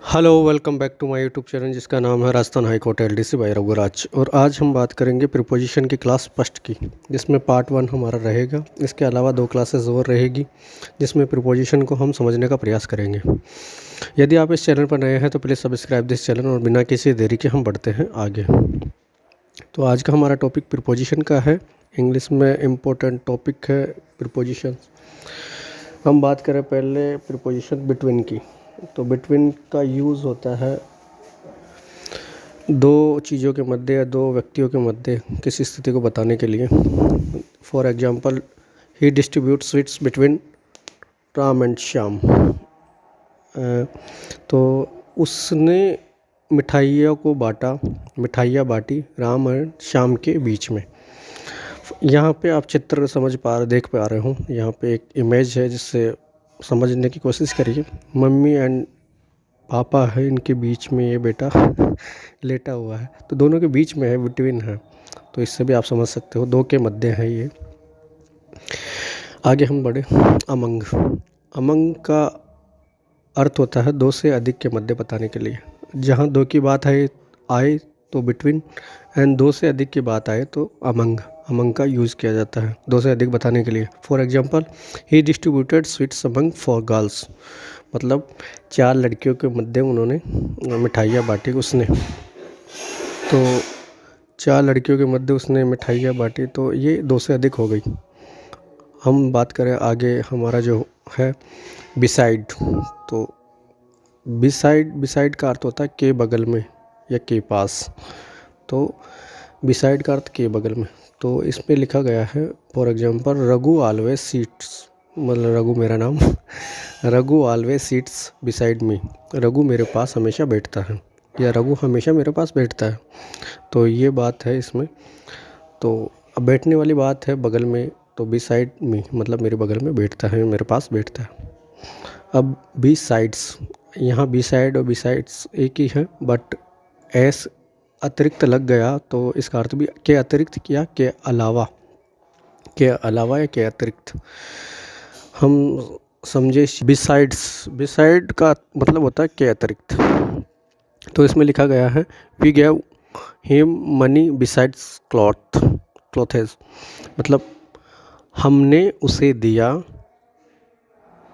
Hello welcome back to my YouTube channel जिसका नाम है Rajasthan high court LDC by Raghuraj. और आज हम बात करेंगे प्रीपोजिशन की क्लास फर्स्ट की, जिसमें पार्ट 1 हमारा रहेगा। इसके अलावा 2 क्लासेस और रहेगी जिसमें प्रीपोजिशन को हम समझने का प्रयास करेंगे। यदि आप इस चैनल पर नए हैं तो प्लीज़ सब्सक्राइब दिस चैनल और बिना किसी देरी के हम बढ़ते हैं आगे। तो आज का हमारा टॉपिक प्रीपोजिशन का है। इंग्लिश में इम्पोर्टेंट टॉपिक है प्रीपोजिशन। हम बात करें पहले प्रीपोजिशन बिटवीन की। तो बिटवीन का यूज़ होता है दो चीज़ों के मध्य या दो व्यक्तियों के मध्य किसी स्थिति को बताने के लिए। For example, he distribute sweets between Ram and Shyam. तो उसने मिठाइयाँ बाटी राम और श्याम के बीच में। यहाँ पे आप चित्र देख पा रहे हो। यहाँ पे एक इमेज है जिससे समझने की कोशिश करिए। मम्मी एंड पापा है, इनके बीच में ये बेटा लेटा हुआ है, तो दोनों के बीच में है, बिटवीन है। तो इससे भी आप समझ सकते हो दो के मध्य है ये। आगे हम बढ़े। अमंग। अमंग का अर्थ होता है दो से अधिक के मध्य बताने के लिए। जहाँ दो की बात आए तो बिटवीन, एंड दो से अधिक की बात आए तो अमंग का यूज़ किया जाता है दो से अधिक बताने के लिए। For example, he distributed sweets among 4 girls. मतलब 4 लड़कियों के मध्य उन्होंने मिठाइयाँ बांटी उसने। तो 4 लड़कियों के मध्य उसने मिठाइयाँ बांटी, तो ये दो से अधिक हो गई। हम बात करें आगे, हमारा जो है बिसाइड। तो बिसाइड का अर्थ होता है के बगल में या के पास। तो बिसाइड का अर्थ के बगल में। तो इसमें लिखा गया है, for example, Raghu always seats, मतलब रघु मेरा नाम Raghu always seats beside me. Raghu मेरे पास हमेशा बैठता है, या रघु हमेशा मेरे पास बैठता है। तो ये बात है इसमें। तो अब बैठने वाली बात है बगल में, तो बिसाइड मी मतलब मेरे बगल में बैठता है, मेरे पास बैठता है। अब बी साइड्स, यहाँ बी साइड और बी साइड्स एक ही है, बट एस अतिरिक्त लग गया तो इसका अर्थ भी के अतिरिक्त किया, के अलावा या के अतिरिक्त। हम समझे बिसाइड का मतलब होता है के अतिरिक्त। तो इसमें लिखा गया है, we gave him money besides clothes. मतलब हमने उसे दिया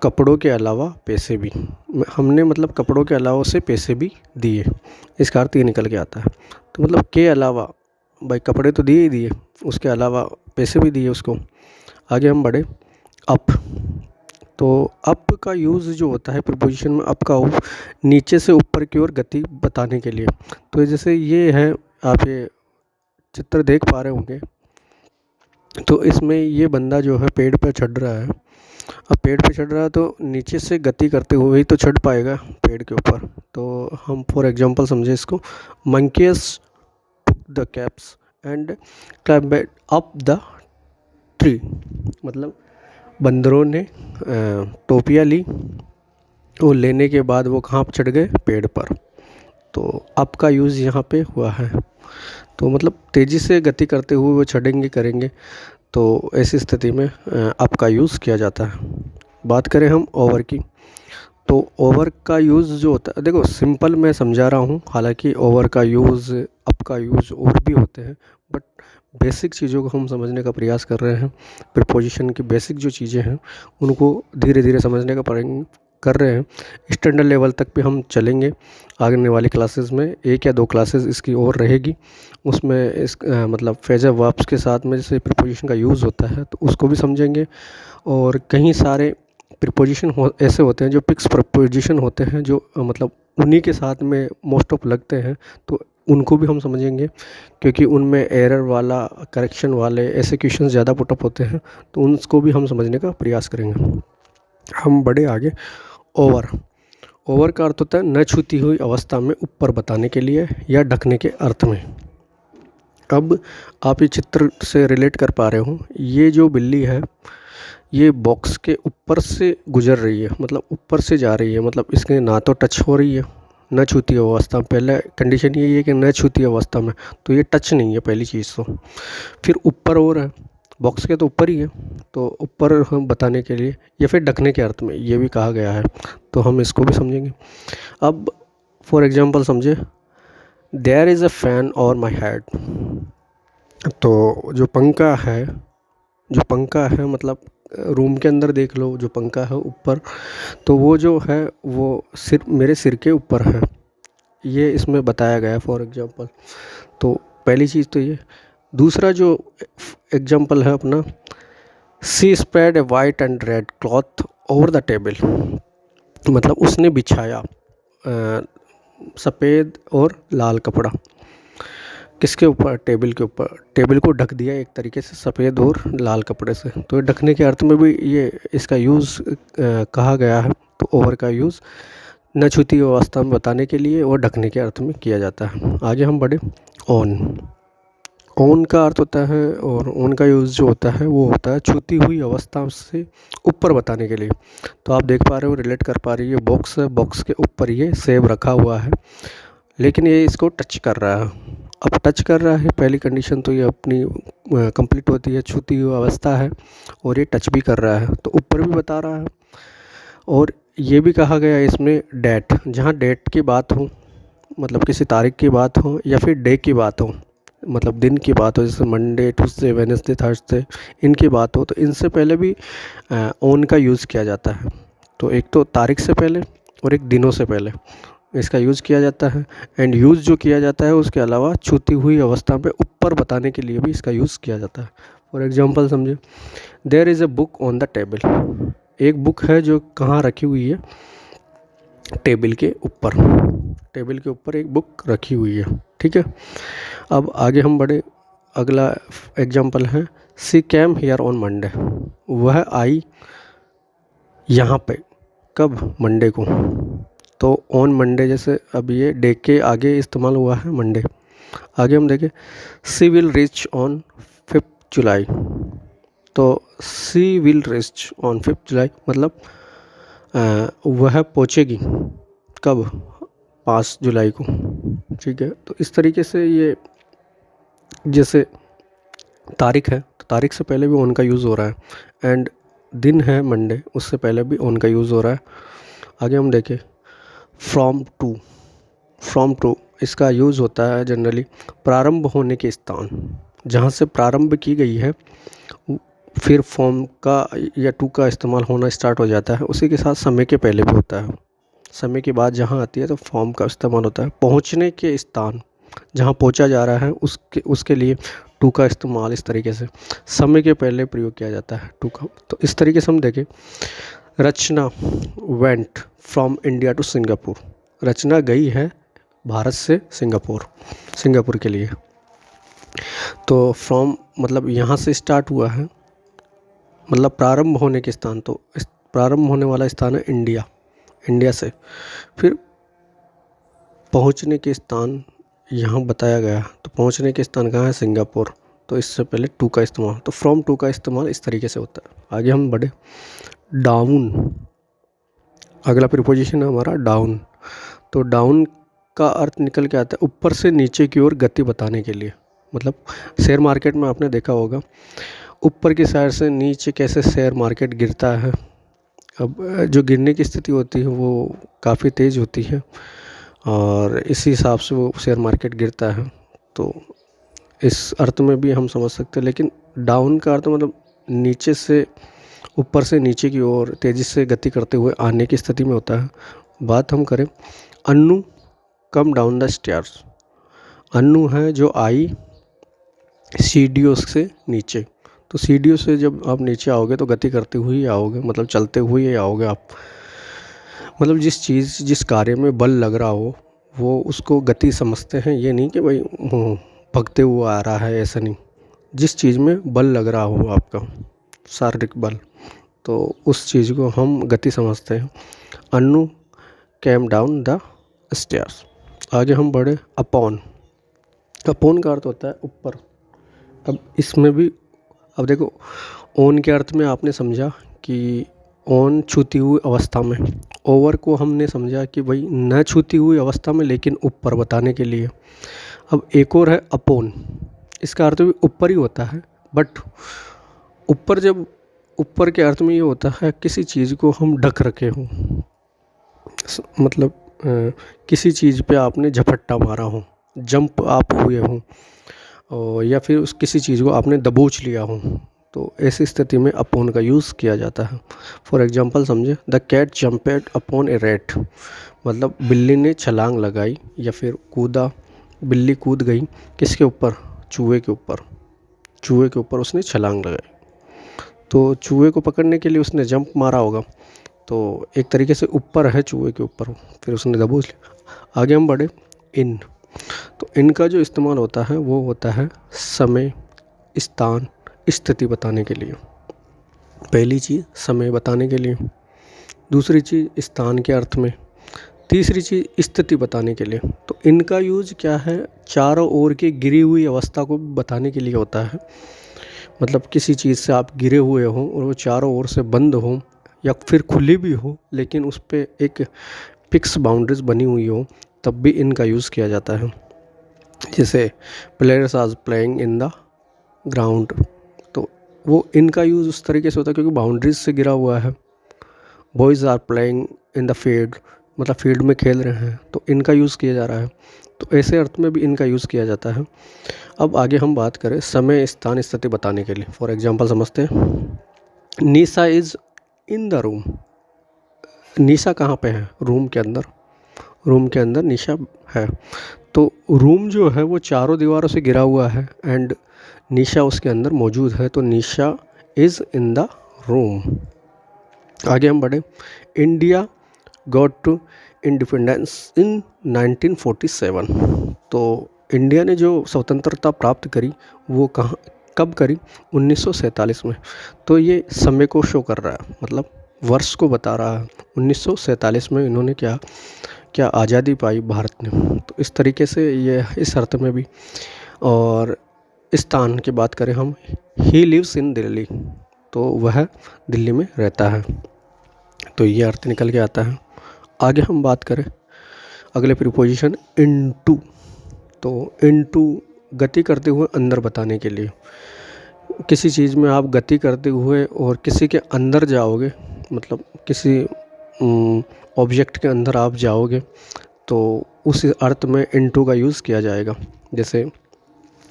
कपड़ों के अलावा पैसे भी। हमने मतलब कपड़ों के अलावा उसे पैसे भी दिए, इसका अर्थ ये निकल के आता है। तो मतलब के अलावा, भाई कपड़े तो दिए ही दिए, उसके अलावा पैसे भी दिए उसको। आगे हम बढ़े। अप। तो अप का यूज़ जो होता है प्रीपोजिशन में, अप का नीचे से ऊपर की ओर गति बताने के लिए। तो जैसे ये है, आप ये चित्र देख पा रहे होंगे। तो इसमें ये बंदा जो है पेड़ पर चढ़ रहा है। अब पेड़ पे चढ़ रहा है तो नीचे से गति करते हुए ही तो चढ़ पाएगा पेड़ के ऊपर। तो हम फॉर एग्जांपल समझे इसको, monkeys took the caps and climbed up the tree. मतलब बंदरों ने टोपियाँ ली, वो लेने के बाद वो कहाँ पर चढ़ गए, पेड़ पर। तो अप का यूज़ यहाँ पे हुआ है। तो मतलब तेज़ी से गति करते हुए वो चढ़ेंगे करेंगे, तो ऐसी स्थिति में अप का यूज़ किया जाता है। बात करें हम ओवर की। तो ओवर का यूज़ जो होता है, देखो सिंपल मैं समझा रहा हूँ, हालांकि ओवर का यूज़, अप का यूज़ और भी होते हैं, बट बेसिक चीज़ों को हम समझने का प्रयास कर रहे हैं। प्रीपोजिशन की बेसिक जो चीज़ें हैं उनको धीरे धीरे समझने का कर रहे हैं। स्टैंडर्ड लेवल तक भी हम चलेंगे आने वाली क्लासेस में। 1 या 2 क्लासेस इसकी और रहेगी, उसमें मतलब फ्रेजल वर्ब्स के साथ में जैसे प्रीपोजिशन का यूज़ होता है तो उसको भी समझेंगे। और कहीं सारे प्रीपोजिशन ऐसे होते हैं जो फिक्स प्रीपोजिशन होते हैं, जो मतलब उन्हीं के साथ में मोस्ट ऑफ लगते हैं, तो उनको भी हम समझेंगे, क्योंकि उनमें एरर वाला, करेक्शन वाले ऐसे क्वेश्चन ज़्यादा पुटअप होते हैं, तो उनको भी हम समझने का प्रयास करेंगे। हम बढ़े आगे। ओवर का अर्थ होता है न छूती हुई अवस्था में ऊपर बताने के लिए या ढकने के अर्थ में। अब आप ये चित्र से रिलेट कर पा रहे हो, ये जो बिल्ली है ये बॉक्स के ऊपर से गुजर रही है, मतलब ऊपर से जा रही है, मतलब इसके ना तो टच हो रही है, न छूती अवस्था में। पहले कंडीशन यही है कि न छूती अवस्था में, तो ये टच नहीं है पहली चीज़। तो फिर ऊपर और है, बॉक्स के तो ऊपर ही है, तो ऊपर हम बताने के लिए या फिर ढकने के अर्थ में ये भी कहा गया है, तो हम इसको भी समझेंगे। अब फॉर एग्जांपल समझे, there is a fan over my head. तो जो पंखा है मतलब रूम के अंदर देख लो, जो पंखा है ऊपर, तो वो जो है वो सिर मेरे सिर के ऊपर है, ये इसमें बताया गया है फॉर एग्जांपल। तो पहली चीज़ तो ये। दूसरा जो एग्जांपल है अपना, she spread a white and red cloth over the table, मतलब उसने बिछाया सफ़ेद और लाल कपड़ा किसके ऊपर, टेबल के ऊपर, टेबल को ढक दिया एक तरीके से सफ़ेद और लाल कपड़े से। तो ढकने के अर्थ में भी ये इसका यूज़ कहा गया है। तो ओवर का यूज़ न छूती अवस्था में बताने के लिए और ढकने के अर्थ में किया जाता है। आगे हम बढ़े, ऑन। ऑन का अर्थ होता है, और ऑन का यूज़ जो होता है वो होता है छूती हुई अवस्था से ऊपर बताने के लिए। तो आप देख पा रहे हो, रिलेट कर पा रही है, बॉक्स है, बॉक्स के ऊपर ये सेब रखा हुआ है, लेकिन ये इसको टच कर रहा है। अब टच कर रहा है, पहली कंडीशन तो ये अपनी कंप्लीट होती है, छूती हुई अवस्था है, और ये टच भी कर रहा है, तो ऊपर भी बता रहा है। और ये भी कहा गया है इसमें डेट, जहाँ डेट की बात हो, मतलब किसी तारीख की बात हो, या फिर डे की बात हो, मतलब दिन की बात हो, जैसे मंडे, ट्यूसडे, वेडनेसडे, थर्सडे, इनकी बात हो, तो इनसे पहले भी ऑन का यूज़ किया जाता है। तो एक तो तारीख से पहले और एक दिनों से पहले इसका यूज़ किया जाता है। एंड यूज़ जो किया जाता है उसके अलावा छूती हुई अवस्था में ऊपर बताने के लिए भी इसका यूज़ किया जाता है। फॉर एग्जांपल समझे, there is a book on the table, एक बुक है जो कहाँ रखी हुई है, टेबल के ऊपर, टेबल के ऊपर एक बुक रखी हुई है। ठीक है, अब आगे हम बढ़े। अगला एग्जांपल है, सी कैम हियर ऑन मंडे, वह आई यहाँ पे, कब, मंडे को। तो ऑन मंडे, जैसे अब ये डे के आगे इस्तेमाल हुआ है मंडे। आगे हम देखें, सी विल रीच ऑन 5 जुलाई, तो सी विल रीच ऑन 5 जुलाई मतलब वह पहुँचेगी कब, 5 जुलाई को। ठीक है, तो इस तरीके से ये जैसे तारीख है, तो तारीख से पहले भी ऑन का यूज़ हो रहा है, एंड दिन है मंडे, उससे पहले भी ऑन का यूज़ हो रहा है। आगे हम देखें, फ्रॉम टू इसका यूज़ होता है जनरली प्रारंभ होने के स्थान, जहाँ से प्रारंभ की गई है, फिर फॉर्म का या टू का इस्तेमाल होना स्टार्ट हो जाता है। उसी के साथ समय के पहले भी होता है, समय के बाद जहाँ आती है तो फॉर्म का इस्तेमाल होता है। पहुँचने के स्थान, जहाँ पहुँचा जा रहा है उसके लिए टू का इस्तेमाल इस तरीके से समय के पहले प्रयोग किया जाता है टू का। तो इस तरीके से हम देखें, Rachna went from India to Singapore, Rachna गई है भारत से सिंगापुर के लिए। तो फ्रॉम मतलब यहाँ से स्टार्ट हुआ है, मतलब प्रारंभ होने के स्थान, तो प्रारंभ होने वाला स्थान है इंडिया से। फिर पहुँचने के स्थान यहाँ बताया गया, तो पहुँचने के स्थान कहाँ है, सिंगापुर, तो इससे पहले टू का इस्तेमाल, तो फ्रॉम टू का इस्तेमाल इस तरीके से होता है। आगे हम बढ़े, डाउन, अगला प्रीपोजिशन है हमारा डाउन। तो डाउन का अर्थ निकल के आता है ऊपर से नीचे की ओर गति बताने के लिए। मतलब शेयर मार्केट में आपने देखा होगा, ऊपर की साइड से नीचे कैसे शेयर मार्केट गिरता है। अब जो गिरने की स्थिति होती है वो काफ़ी तेज़ होती है, और इसी हिसाब से वो शेयर मार्केट गिरता है। तो इस अर्थ में भी हम समझ सकते हैं, लेकिन डाउन का अर्थ मतलब नीचे से ऊपर से नीचे की ओर तेज़ी से गति करते हुए आने की स्थिति में होता है। बात हम करें, Annu come down the stairs, Annu है जो आई सीढ़ियों से नीचे। तो सीढ़ियों से जब आप नीचे आओगे तो गति करते हुए ही आओगे, मतलब चलते हुए ही आओगे आप। मतलब जिस कार्य में बल लग रहा हो वो उसको गति समझते हैं, ये नहीं कि भाई भगते हुए आ रहा है, ऐसा नहीं। जिस चीज़ में बल लग रहा हो आपका, शारीरिक बल, तो उस चीज़ को हम गति समझते हैं। Annu came down the stairs. आगे हम बढ़े, अपॉन का अर्थ होता है ऊपर। अब इसमें भी अब देखो, ऑन के अर्थ में आपने समझा कि ऑन छूती हुई अवस्था में, ओवर को हमने समझा कि भाई न छूती हुई अवस्था में लेकिन ऊपर बताने के लिए। अब एक और है अपॉन, इसका अर्थ भी ऊपर ही होता है, बट ऊपर के अर्थ में ये होता है किसी चीज़ को हम ढक रखे हों, मतलब किसी चीज़ पे आपने झपट्टा मारा हो, जंप आप हुए हों, और या फिर उस किसी चीज़ को आपने दबोच लिया हो, तो ऐसी स्थिति में अपॉन का यूज़ किया जाता है। फॉर एग्जांपल समझे, the cat jumped upon a rat, मतलब बिल्ली ने छलांग लगाई या फिर कूदा, बिल्ली कूद गई किसके ऊपर, चूहे के ऊपर, चूहे के ऊपर उसने छलांग लगाई। तो चूहे को पकड़ने के लिए उसने जंप मारा होगा, तो एक तरीके से ऊपर है चूहे के ऊपर, फिर उसने दबोच लिया। आगे हम बढ़े, इन, तो इनका जो इस्तेमाल होता है वो होता है समय, स्थान, स्थिति बताने के लिए। पहली चीज़ समय बताने के लिए, दूसरी चीज़ स्थान के अर्थ में, तीसरी चीज़ स्थिति बताने के लिए। तो इनका यूज़ क्या है, चारों ओर की गिरी हुई अवस्था को बताने के लिए होता है। मतलब किसी चीज़ से आप गिरे हुए हों और वो चारों ओर से बंद हो या फिर खुली भी हो, लेकिन उस पर एक फिक्स बाउंड्रीज बनी हुई हो, तब भी इनका यूज़ किया जाता है। जैसे players are playing in the ground, तो वो इनका यूज़ उस तरीके से होता है क्योंकि बाउंड्रीज से गिरा हुआ है। Boys are playing in the field, मतलब फील्ड में खेल रहे हैं, तो इनका यूज़ किया जा रहा है। तो ऐसे अर्थ में भी इनका यूज़ किया जाता है। अब आगे हम बात करें समय, स्थान, स्थिति बताने के लिए। फॉर एग्जांपल समझते हैं, निशा इज़ इन द रूम, निशा कहाँ पे है, रूम के अंदर, रूम के अंदर निशा है। तो रूम जो है वो चारों दीवारों से घिरा हुआ है एंड निशा उसके अंदर मौजूद है, तो Nisha is in the room. आगे हम बढ़े, India got to independence in 1947, तो इंडिया ने जो स्वतंत्रता प्राप्त करी वो कहाँ, कब करी, 1947 में। तो ये समय को शो कर रहा है, मतलब वर्ष को बता रहा है। 1947 में इन्होंने क्या क्या आज़ादी पाई भारत ने, तो इस तरीके से ये इस अर्थ में भी। और स्थान की बात करें हम, ही लिव्स इन दिल्ली, तो वह दिल्ली में रहता है, तो ये अर्थ निकल के आता है। आगे हम बात करें अगले प्रीपोजिशन इनटू, तो इनटू गति करते हुए अंदर बताने के लिए। किसी चीज़ में आप गति करते हुए और किसी के अंदर जाओगे, मतलब किसी ऑब्जेक्ट के अंदर आप जाओगे, तो उस अर्थ में इनटू का यूज़ किया जाएगा। जैसे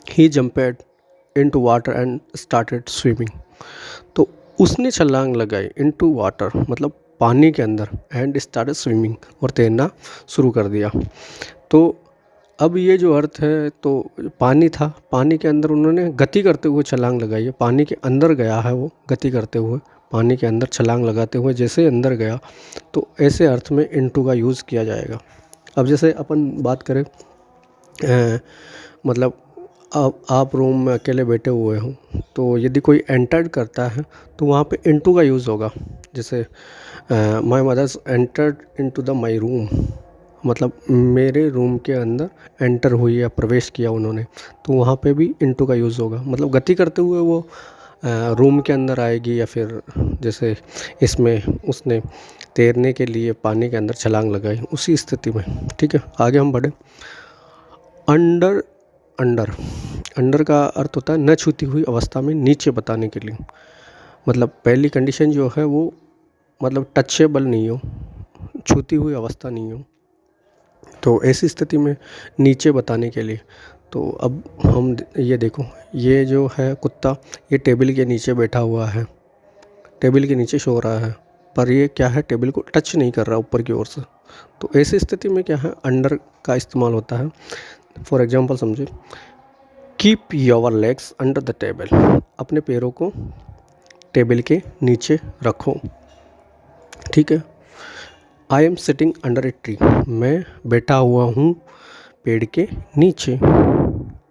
ही jumped into water and started swimming, तो उसने छलांग लगाई इनटू वाटर, मतलब पानी के अंदर, एंड स्टार्टेड स्विमिंग, और तैरना शुरू कर दिया। तो अब ये जो अर्थ है, तो पानी था, पानी के अंदर उन्होंने गति करते हुए छलांग लगाई है, पानी के अंदर गया है वो गति करते हुए, पानी के अंदर छलांग लगाते हुए जैसे अंदर गया, तो ऐसे अर्थ में इनटू का यूज़ किया जाएगा। अब जैसे अपन बात करें, मतलब आप रूम में अकेले बैठे हुए हो, तो यदि कोई एंटर्ड करता है तो वहाँ पे इनटू का यूज़ होगा। जैसे my mothers entered into the my room, मतलब मेरे रूम के अंदर एंटर हुई या प्रवेश किया उन्होंने, तो वहाँ पे भी इनटू का यूज़ होगा। मतलब गति करते हुए वो रूम के अंदर आएगी, या फिर जैसे इसमें उसने तैरने के लिए पानी के अंदर छलांग लगाई, उसी स्थिति में। ठीक है, आगे हम बढ़े, अंडर, अंडर, अंडर का अर्थ होता है न छूती हुई अवस्था में, नीचे बताने के लिए। मतलब पहली कंडीशन जो है वो मतलब टचेबल नहीं हो, छूती हुई अवस्था नहीं हो, तो ऐसी स्थिति में नीचे बताने के लिए। तो अब हम ये देखो, ये जो है कुत्ता, ये टेबल के नीचे बैठा हुआ है, टेबल के नीचे सो रहा है, पर ये क्या है, टेबल को टच नहीं कर रहा ऊपर की ओर से। तो ऐसी स्थिति में क्या है, अंडर का इस्तेमाल होता है। फॉर एग्जांपल समझे, keep your legs under the table, अपने पैरों को टेबल के नीचे रखो। ठीक है, I am sitting under a tree, मैं बैठा हुआ हूँ पेड़ के नीचे।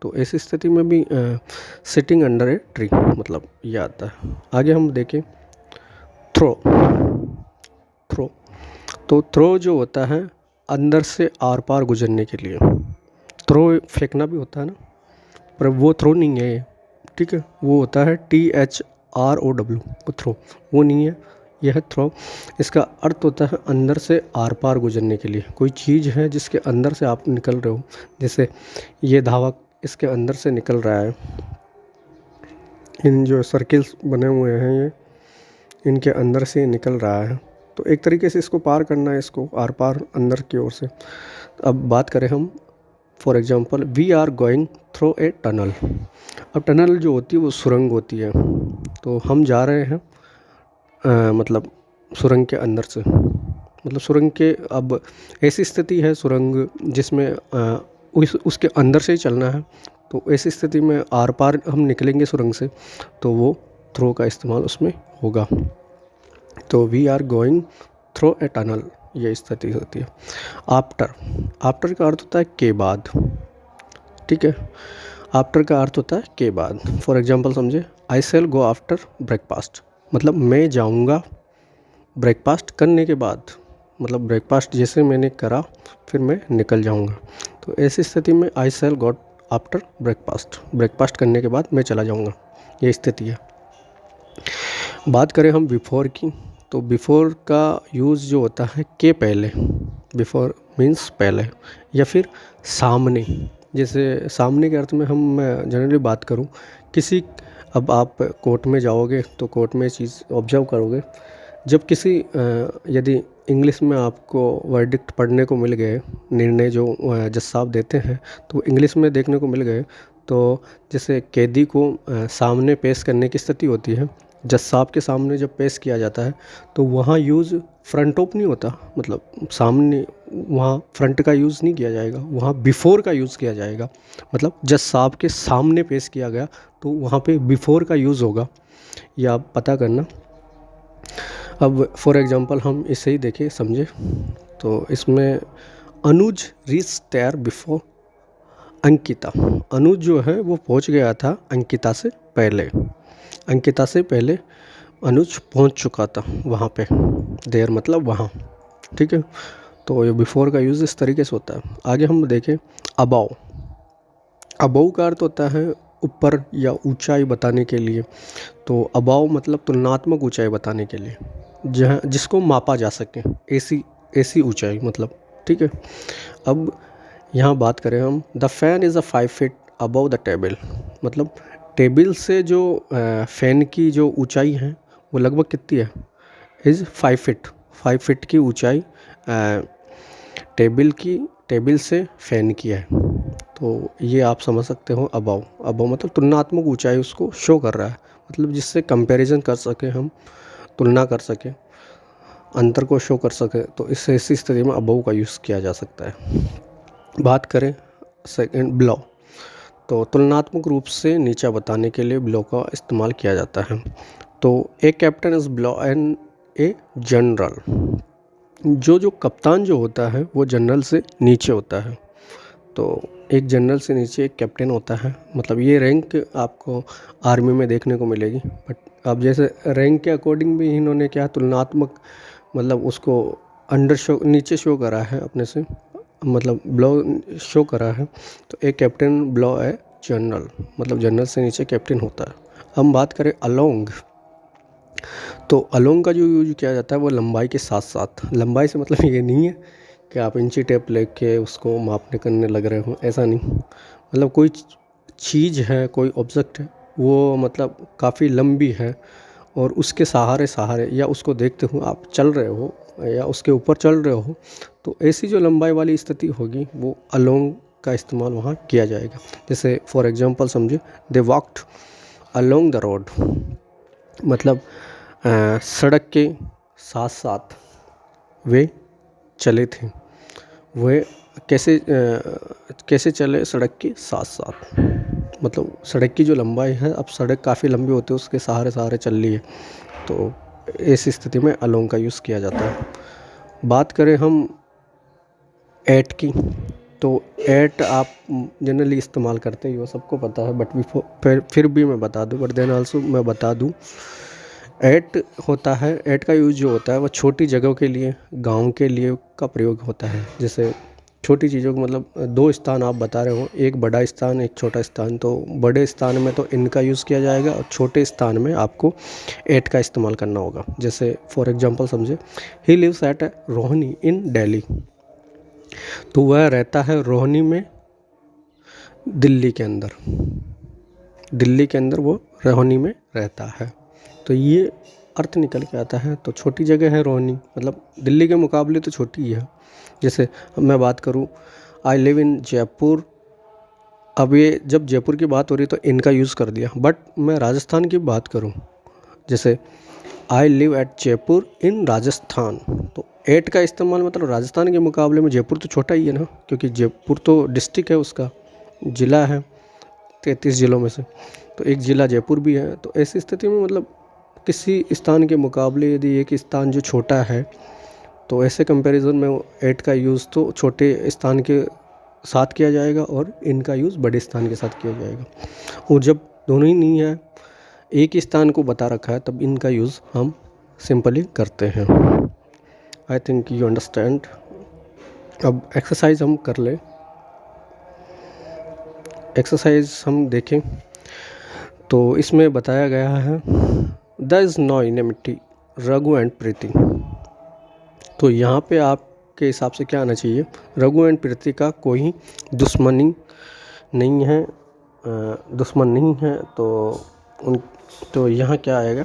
तो ऐसी स्थिति में भी सिटिंग अंडर ए ट्री मतलब ये आता है। आगे हम देखें, थ्रो, थ्रो, तो थ्रो जो होता है अंदर से आर पार गुजरने के लिए। थ्रो फेंकना भी होता है ना, पर वो थ्रो नहीं है ये। ठीक है, वो होता है THROW, वो थ्रो, वो नहीं है, यह है थ्रो। इसका अर्थ होता है अंदर से आर पार गुजरने के लिए। कोई चीज़ है जिसके अंदर से आप निकल रहे हो, जैसे ये धावक इसके अंदर से निकल रहा है, इन जो सर्किल्स बने हुए हैं ये इनके अंदर से निकल रहा है, तो एक तरीके से इसको पार करना है, इसको आर पार अंदर की ओर से। अब बात करें हम, for example we are going through a tunnel. अब टनल जो होती है वो सुरंग होती है, तो हम जा रहे हैं मतलब सुरंग के अंदर से, मतलब सुरंग के, अब ऐसी स्थिति है सुरंग जिसमें उसके अंदर से ही चलना है, तो ऐसी स्थिति में आर पार हम निकलेंगे सुरंग से, तो वो थ्रो का इस्तेमाल उसमें होगा। तो we are going through a tunnel, ये स्थिति होती है। आफ्टर, आफ्टर का अर्थ होता है के बाद, ठीक है। आफ्टर का अर्थ होता है के बाद। फॉर एग्जांपल समझे, आई शैल गो आफ्टर ब्रेकफास्ट, मतलब मैं जाऊंगा ब्रेकफास्ट करने के बाद, मतलब ब्रेकफास्ट जैसे मैंने करा फिर मैं निकल जाऊंगा। तो ऐसी स्थिति में आई शैल गो आफ्टर ब्रेकफास्ट, ब्रेकफास्ट करने के बाद मैं चला जाऊंगा, ये स्थिति है। बात करें हम बिफोर की, तो बिफोर का यूज़ जो होता है के पहले, बिफोर मीन्स पहले, या फिर सामने। जैसे सामने के अर्थ में हम जनरली बात करूं किसी, अब आप कोर्ट में जाओगे तो कोर्ट में चीज़ ऑब्जर्व करोगे, जब किसी यदि इंग्लिश में आपको वर्डिक्ट पढ़ने को मिल गए, निर्णय जो जज साहब देते हैं तो इंग्लिश में देखने को मिल गए, तो जैसे कैदी को सामने पेश करने की स्थिति होती है, जज साहब के सामने जब पेश किया जाता है तो वहाँ यूज़ फ्रंट ऑफ नहीं होता, मतलब सामने, वहाँ फ्रंट का यूज़ नहीं किया जाएगा, वहाँ बिफोर का यूज़ किया जाएगा। मतलब जज साहब के सामने पेश किया गया तो वहाँ पे बिफोर का यूज़ होगा, ये आप पता करना। अब फॉर एग्जांपल हम इसे ही देखें समझे, तो इसमें अनुज रीच देयर बिफोर अंकिता, अनुज जो है वो पहुंच गया था अंकिता से पहले, अंकिता से पहले अनुज पहुंच चुका था वहाँ पे, देयर मतलब वहाँ, ठीक है। तो ये बिफोर का यूज़ इस तरीके से होता है। आगे हम देखें अबाव, अबाव का अर्थ होता है ऊपर या ऊंचाई बताने के लिए, तो अबाव मतलब तुलनात्मक ऊंचाई बताने के लिए, जहाँ जिसको मापा जा सके, ऐसी ऐसी ऊंचाई मतलब, ठीक है। अब यहाँ बात करें हम, the fan is a 5 feet above the table, मतलब टेबल से जो फ़ैन की जो ऊंचाई है वो लगभग कितनी है, इज़ 5 फीट, 5 फीट की ऊंचाई टेबल से फ़ैन की है। तो ये आप समझ सकते हो अबव, अबव मतलब तुलनात्मक ऊंचाई उसको शो कर रहा है, मतलब जिससे कंपैरिजन कर सके हम, तुलना कर सके, अंतर को शो कर सके, तो इससे ऐसी स्थिति में अबव का यूज़ किया जा सकता है। बात करें सेकंड बिलो, तो तुलनात्मक रूप से नीचा बताने के लिए बिलो का इस्तेमाल किया जाता है। तो a captain is below an a general, जो कप्तान जो होता है वो जनरल से नीचे होता है, तो एक जनरल से नीचे एक कैप्टन होता है, मतलब ये रैंक आपको आर्मी में देखने को मिलेगी। बट अब जैसे रैंक के अकॉर्डिंग भी इन्होंने क्या तुलनात्मक, मतलब उसको अंडर शो, नीचे शो करा है अपने से, मतलब बिलो शो करा है। तो एक कैप्टन बिलो है जनरल, मतलब जनरल से नीचे कैप्टन होता है। हम बात करें अलोंग, तो अलोंग का जो यूज किया जाता है वो लंबाई के साथ साथ, लंबाई से मतलब ये नहीं है कि आप इंची टेप लेके उसको मापने करने लग रहे हो, ऐसा नहीं। मतलब कोई चीज़ है, कोई ऑब्जेक्ट है, वो मतलब काफ़ी लंबी है और उसके सहारे सहारे या उसको देखते हुए आप चल रहे हो या उसके ऊपर चल रहे हो, तो ऐसी जो लंबाई वाली स्थिति होगी वो अलोंग का इस्तेमाल वहाँ किया जाएगा। जैसे फॉर एग्जांपल समझे, दे वॉक्ड अलोंग द रोड, मतलब सड़क के साथ साथ वे चले थे, वे कैसे चले, सड़क के साथ साथ, मतलब सड़क की जो लंबाई है, अब सड़क काफ़ी लंबी होती है, उसके सहारे सहारे चल रही है, तो ऐसी स्थिति में अलोंग का यूज़ किया जाता है। बात करें हम एट की, तो एट आप जनरली इस्तेमाल करते ही हो, सबको पता है, बट फिर भी मैं बता दूं, बट देन आल्सो मैं बता दूं, एट होता है, एट का यूज़ जो होता है वो छोटी जगहों के लिए, गांव के लिए का प्रयोग होता है। जैसे छोटी चीज़ों को, मतलब दो स्थान आप बता रहे हो, एक बड़ा स्थान एक छोटा स्थान, तो बड़े स्थान में तो इनका यूज़ किया जाएगा और छोटे स्थान में आपको एट का इस्तेमाल करना होगा। जैसे फॉर एग्जांपल समझे, ही लिव्स एट रोहनी इन दिल्ली, तो वह रहता है रोहनी में, दिल्ली के अंदर, दिल्ली के अंदर वो रोहनी में रहता है। तो ये अर्थ निकल के आता है। तो छोटी जगह है रोहिणी, मतलब दिल्ली के मुकाबले तो छोटी ही है। जैसे मैं बात करूँ, आई लिव इन जयपुर, अब ये जब जयपुर की बात हो रही तो इनका यूज़ कर दिया। बट मैं राजस्थान की बात करूँ, जैसे आई लिव एट जयपुर इन राजस्थान, तो एट का इस्तेमाल मतलब राजस्थान के मुकाबले में जयपुर तो छोटा ही है ना, क्योंकि जयपुर तो डिस्ट्रिक्ट है, उसका ज़िला है 33 ज़िलों में से, तो एक ज़िला जयपुर भी है। तो ऐसी स्थिति में मतलब किसी स्थान के मुकाबले यदि एक स्थान जो छोटा है, तो ऐसे कंपैरिजन में एट का यूज़ तो छोटे स्थान के साथ किया जाएगा और इनका यूज़ बड़े स्थान के साथ किया जाएगा। और जब दोनों ही नहीं है, एक ही स्थान को बता रखा है, तब इनका यूज़ हम सिंपली करते हैं। I think you understand. अब एक्सरसाइज हम कर ले। एक्सरसाइज हम देखें तो इसमें बताया गया है the is no enmity Raghu and Preeti. तो यहाँ पे आपके हिसाब से क्या आना चाहिए, रघु एंड प्रीति का कोई दुश्मनी नहीं है, दुश्मन नहीं है। तो यहाँ क्या आएगा,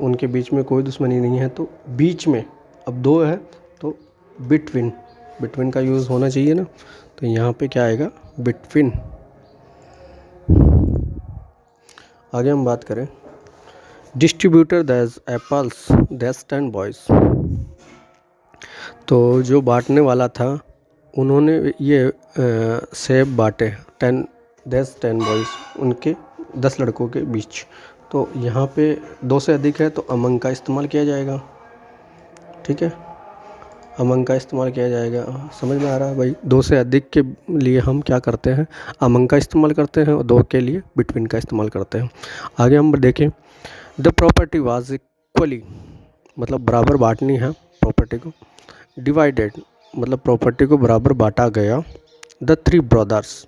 उनके बीच में कोई दुश्मनी नहीं है। तो बीच में अब दो है तो बिटवीन का यूज़ होना चाहिए ना। तो यहाँ पे क्या आएगा, बिटवीन। आगे हम बात करें, डिस्ट्रीब्यूटर दैज एप्पल्स दैज 10 बॉयज़। तो जो बांटने वाला था उन्होंने ये सेब बांटे 10 बॉयज़, उनके 10 लड़कों के बीच। तो यहाँ पे 2 से अधिक है तो अमंग का इस्तेमाल किया जाएगा। ठीक है, अमंग का इस्तेमाल किया जाएगा। समझ में आ रहा है भाई? 2 से अधिक के लिए हम क्या करते हैं, अमंग का इस्तेमाल करते हैं, और 2 के लिए बिटवीन का इस्तेमाल करते हैं। आगे हम देखें, द प्रॉपर्टी वाज इक्वली, मतलब बराबर बांटनी है प्रॉपर्टी को। डिवाइडेड, मतलब प्रॉपर्टी को बराबर बांटा गया। द 3 ब्रदर्स,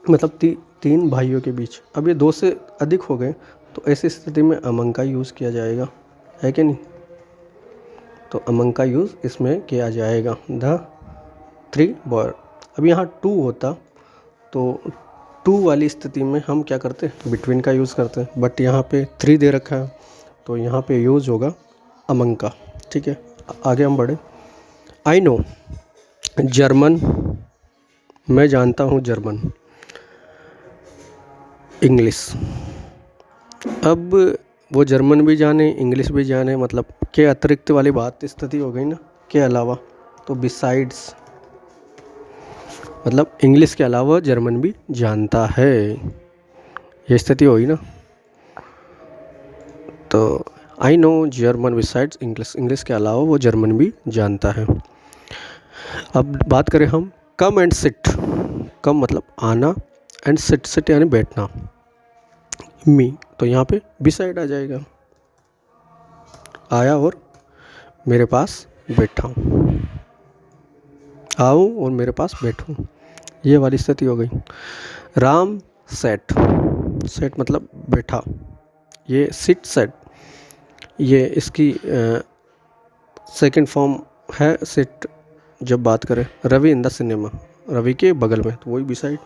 मतलब 3 भाइयों के बीच। अब ये 2 से अधिक हो गए तो ऐसी स्थिति में अमंग का यूज़ किया जाएगा, है कि नहीं? तो अमंग का यूज़ इसमें किया जाएगा, द 3 बॉय। अब यहाँ 2 होता तो 2 वाली स्थिति में हम क्या करते हैं, बिटवीन का यूज़ करते हैं। बट यहाँ पे 3 दे रखा है तो यहाँ पे यूज़ होगा अमंग का। ठीक है, आगे हम बढ़े। आई नो जर्मन, मैं जानता हूँ जर्मन। इंग्लिश, अब वो जर्मन भी जाने इंग्लिश भी जाने, मतलब के अतिरिक्त वाली बात स्थिति हो गई ना, के अलावा। तो बिसाइड्स, मतलब इंग्लिश के अलावा जर्मन भी जानता है, ये स्थिति होगी ना। तो I know German besides English, English के अलावा वो जर्मन भी जानता है। अब बात करें हम, कम एंड सिट। कम मतलब आना, एंड सिट यानी बैठना। मी, तो यहाँ पे बिसाइड आ जाएगा, आया और मेरे पास बैठा हूँ, आऊँ और मेरे पास बैठूँ, ये वाली स्थिति हो गई। राम सेट, सेट मतलब बैठा, ये सिट सेट, ये इसकी सेकंड फॉर्म है सिट। जब बात करें Ravi in the cinema, Ravi के बगल में, तो वही बिसाइड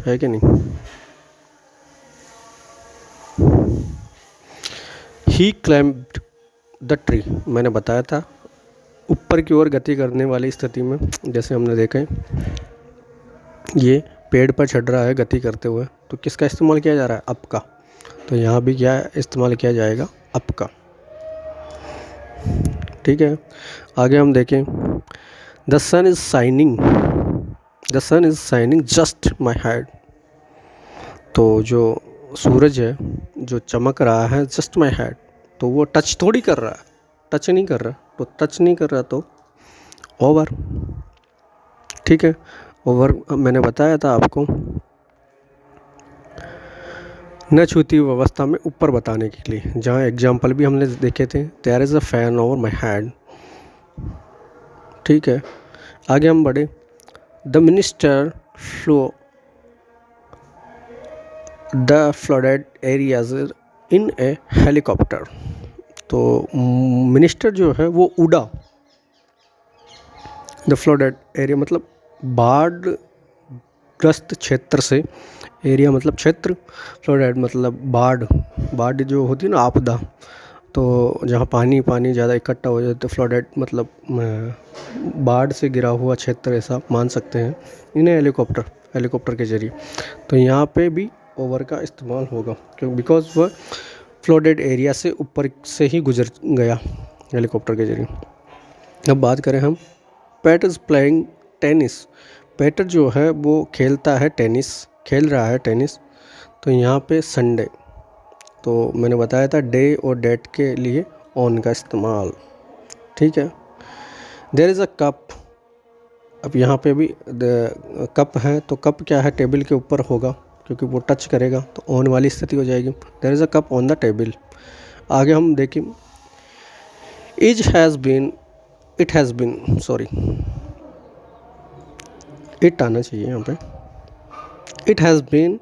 है कि नहीं। ही क्लाइम्ड द ट्री, मैंने बताया था ऊपर की ओर गति करने वाली स्थिति में, जैसे हमने देखा है ये पेड़ पर चढ़ रहा है गति करते हुए, तो किसका इस्तेमाल किया जा रहा है, अप का। तो यहाँ भी क्या इस्तेमाल किया जाएगा, अप का। ठीक है, आगे हम देखें, the sun is shining, the sun is shining just my head. तो जो सूरज है जो चमक रहा है जस्ट माई हेड, तो वो टच थोड़ी कर रहा है, टच नहीं कर रहा, तो टच नहीं कर रहा तो ओवर। ठीक है, ओवर मैंने बताया था आपको न छूती हुई अवस्था में ऊपर बताने के लिए, जहाँ एग्जाम्पल भी हमने देखे थे, there is a fan over my head. ठीक है, आगे हम बढ़े, the minister flew the flooded areas in a helicopter. तो मिनिस्टर जो है वो उड़ा, द फ्लडेड एरिया मतलब बाढ़ ग्रस्त क्षेत्र से एरिया मतलब क्षेत्र, फ्लोडेड मतलब बाढ़, बाढ़ जो होती है ना आपदा, तो जहाँ पानी पानी ज़्यादा इकट्ठा हो जाए तो फ्लडेड मतलब बाढ़ से गिरा हुआ क्षेत्र ऐसा मान सकते हैं इन्हें हेलीकॉप्टर के ज़रिए। तो यहाँ पे भी ओवर का इस्तेमाल होगा क्योंकि बिकॉज वह फ्लडेड एरिया से ऊपर से ही गुजर गया हेलीकॉप्टर के ज़रिए। अब बात करें हम, पैट इज़ प्लेइंग टेनिस। पैटर जो है वो खेलता है टेनिस, खेल रहा है टेनिस। तो यहाँ पे संडे, तो मैंने बताया था डे और डेट के लिए ऑन का इस्तेमाल, ठीक है। देयर इज़ अ कप, अब यहाँ पे भी कप है, तो कप क्या है, टेबल के ऊपर होगा क्योंकि वो टच करेगा तो ऑन वाली स्थिति हो जाएगी। There is a cup on the table. आगे हम देखें, it has been sorry, it आना चाहिए यहाँ पे, it has been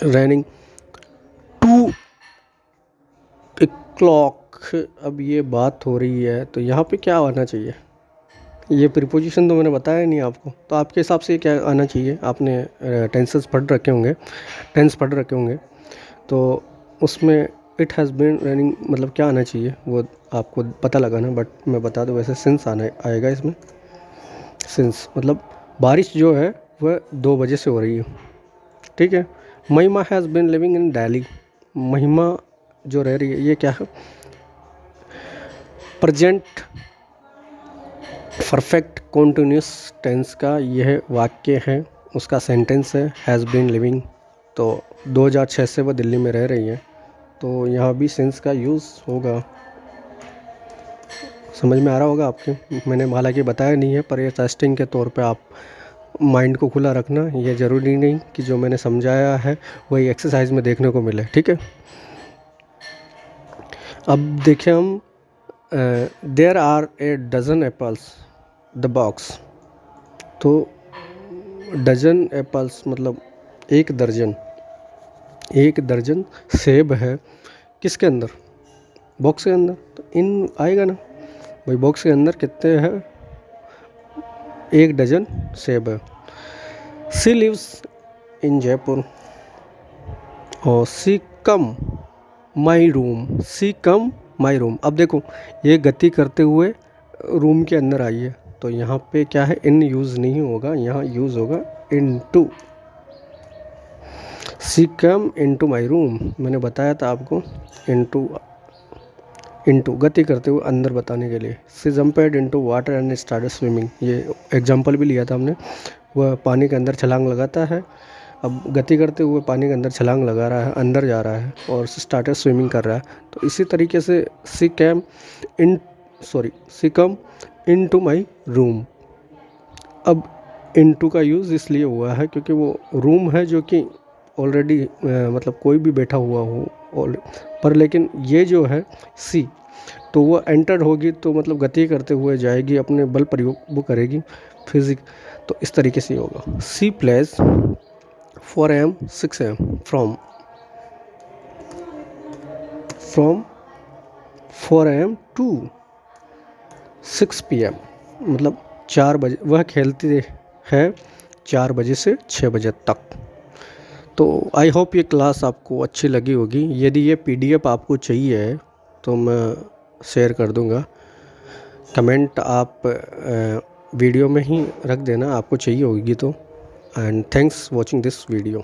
running 2 o'clock। अब ये बात हो रही है तो यहाँ पे क्या आना चाहिए, ये प्रीपोजिशन तो मैंने बताया नहीं आपको, तो आपके हिसाब से क्या आना चाहिए। आपने टेंसेस पढ़ रखे होंगे, टेंस पढ़ रखे होंगे, तो उसमें इट हैज़ बीन रनिंग मतलब क्या आना चाहिए वो आपको पता लगाना, बट मैं बता दूं वैसे सिंस आना आएगा इसमें। सिंस मतलब बारिश जो है वह 2 बजे से हो रही है, ठीक है। Mahima has been living in Delhi, Mahima जो रह रही है ये क्या है, प्रेजेंट परफेक्ट कॉन्टिन्यूस टेंस का यह वाक्य है, उसका सेंटेंस है हैज़ बीन लिविंग। तो 2006 से वह दिल्ली में रह रही है, तो यहाँ भी सेंस का यूज़ होगा। समझ में आ रहा होगा आपके, मैंने हालांकि बताया नहीं है, पर ये टेस्टिंग के तौर पे आप माइंड को खुला रखना, ये ज़रूरी नहीं कि जो मैंने समझाया है वही एक्सरसाइज में देखने को मिले, ठीक है। अब देखें हम, there are a dozen apples the box. तो डजन एप्पल्स मतलब एक दर्जन सेब है किसके अंदर, बॉक्स के अंदर, तो इन आएगा ना भाई, बॉक्स के अंदर कितने हैं, 1 डजन सेब है। सी लिव्स इन जयपुर और सी कम माई रूम। अब देखो ये गति करते हुए रूम के अंदर आई है, तो यहाँ पे क्या है, इन यूज़ नहीं होगा, यहाँ यूज़ होगा into. See come into my room, मैंने बताया था आपको, इनटू गति करते हुए अंदर बताने के लिए। She jumped into water and started swimming, ये एग्जांपल भी लिया था हमने। वह पानी के अंदर छलांग लगाता है, अब गति करते हुए पानी के अंदर छलांग लगा रहा है, अंदर जा रहा है और स्टार्टेड स्विमिंग कर रहा है। तो इसी तरीके से सी कम इनटू माई रूम। अब इनटू का यूज़ इसलिए हुआ है क्योंकि वो रूम है जो कि ऑलरेडी मतलब कोई भी बैठा हुआ हो पर, लेकिन ये जो है सी, तो वो एंटर होगी तो मतलब गति करते हुए जाएगी, अपने बल प्रयोग वो करेगी फिजिक, तो इस तरीके से होगा। She plays 4 AM 6 AM from 4 AM to 6 PM, मतलब 4 बजे वह खेलती है 4 बजे से 6 बजे तक। तो आई होप ये क्लास आपको अच्छी लगी होगी। यदि ये PDF आपको चाहिए तो मैं शेयर कर दूंगा, कमेंट आप वीडियो में ही रख देना आपको चाहिए होगी तो। And thanks watching this video.